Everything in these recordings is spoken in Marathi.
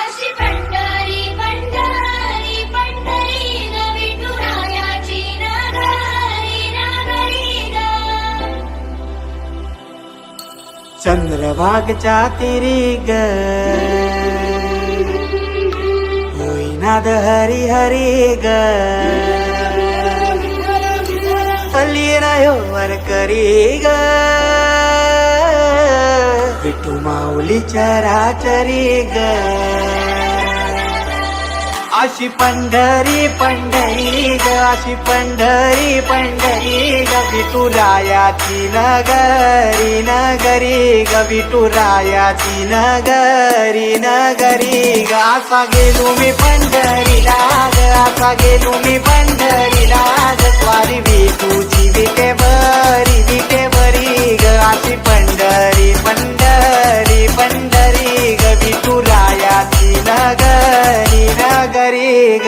अशी पंढरी पंढरी पंढरी ग विठुरायाची नगरी नगरी ग. चंद्रभागच्या तिरी ग होईनाद हरी हरी ग वर करी ग विठू माऊली चराचरी ग. अशी पंढरी पंढरी ग अशी पंढरी पंढरी ग विठुरायाची नगरी नगरी ग विठुरायाची नगरी नगरी ग. असा गेलो मी पंढरीला ग असा गेलो मी पंढरीला ग स्वारी विठूची विटे बरी ग. अशी पंढरी पंढरी पंढरी ग विठुरायाची नगरी नगरी ग.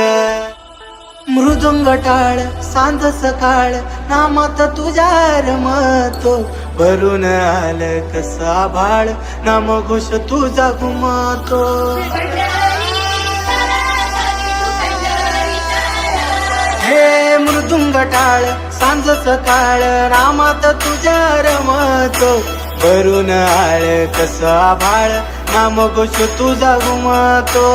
मृदुंग टाळ सांज सकाळ नामात तुझ्या रमतो भरून आलं कसा भाळ नाम घोष तुझा घुमतो. हे मृदुंग टाळ सांज सकाळ नामात तुझ्या रमतो भरून आळ कसा भाळ नाम घोष तुझा घुमतो.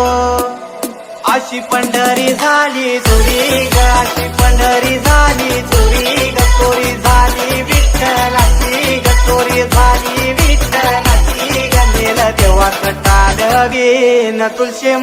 अशी पंढरी झाली चोरी ग अशी पंढरी झाली चोरी ग चोरी झाली विठ्ठलाची ग चोरी झाली विठ्ठलाची ग. नेलं देवा कटाळ घेन तुळशी